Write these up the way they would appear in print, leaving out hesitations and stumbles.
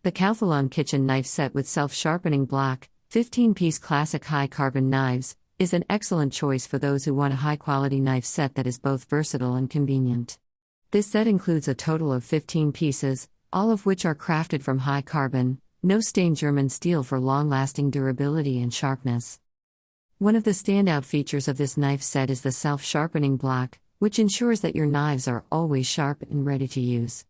The Calphalon Kitchen Knife Set with Self-Sharpening Block, 15-piece classic high-carbon knives, is an excellent choice for those who want a high-quality knife set that is both versatile and convenient. This set includes a total of 15 pieces, all of which are crafted from high-carbon, no-stain German steel for long-lasting durability and sharpness. One of the standout features of this knife set is the self-sharpening block, which ensures that your knives are always sharp and ready to use.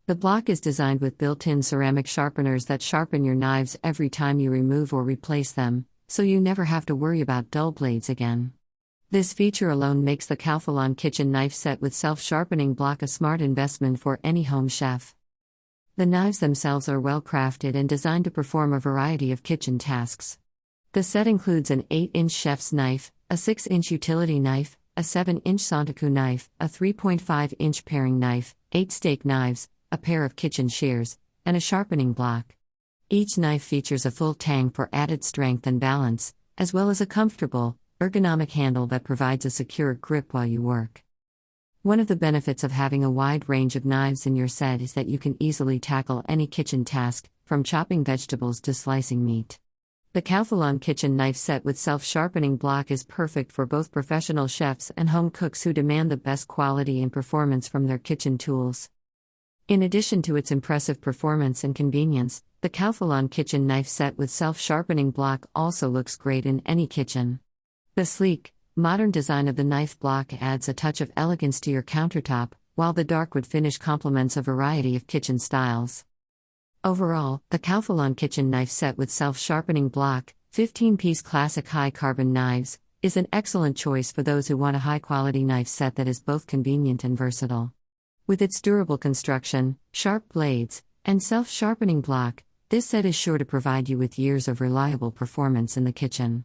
The block is designed with built-in ceramic sharpeners that sharpen your knives every time you remove or replace them, so you never have to worry about dull blades again. This feature alone makes the Calphalon Kitchen Knife Set with Self-Sharpening Block a smart investment for any home chef. The knives themselves are well crafted and designed to perform a variety of kitchen tasks. The set includes an 8-inch chef's knife, a 6-inch utility knife, a 7-inch santoku knife, a 3.5-inch paring knife, 8 steak knives, a pair of kitchen shears, and a sharpening block. Each knife features a full tang for added strength and balance, as well as a comfortable, ergonomic handle that provides a secure grip while you work. One of the benefits of having a wide range of knives in your set is that you can easily tackle any kitchen task, from chopping vegetables to slicing meat. The Calphalon Kitchen Knife Set with Self-Sharpening Block is perfect for both professional chefs and home cooks who demand the best quality and performance from their kitchen tools. In addition to its impressive performance and convenience, the Calphalon Kitchen Knife Set with Self-Sharpening Block also looks great in any kitchen. The sleek, modern design of the knife block adds a touch of elegance to your countertop, while the dark wood finish complements a variety of kitchen styles. Overall, the Calphalon Kitchen Knife Set with Self-Sharpening Block, 15-piece classic high-carbon knives, is an excellent choice for those who want a high-quality knife set that is both convenient and versatile. With its durable construction, sharp blades, and self-sharpening block, this set is sure to provide you with years of reliable performance in the kitchen.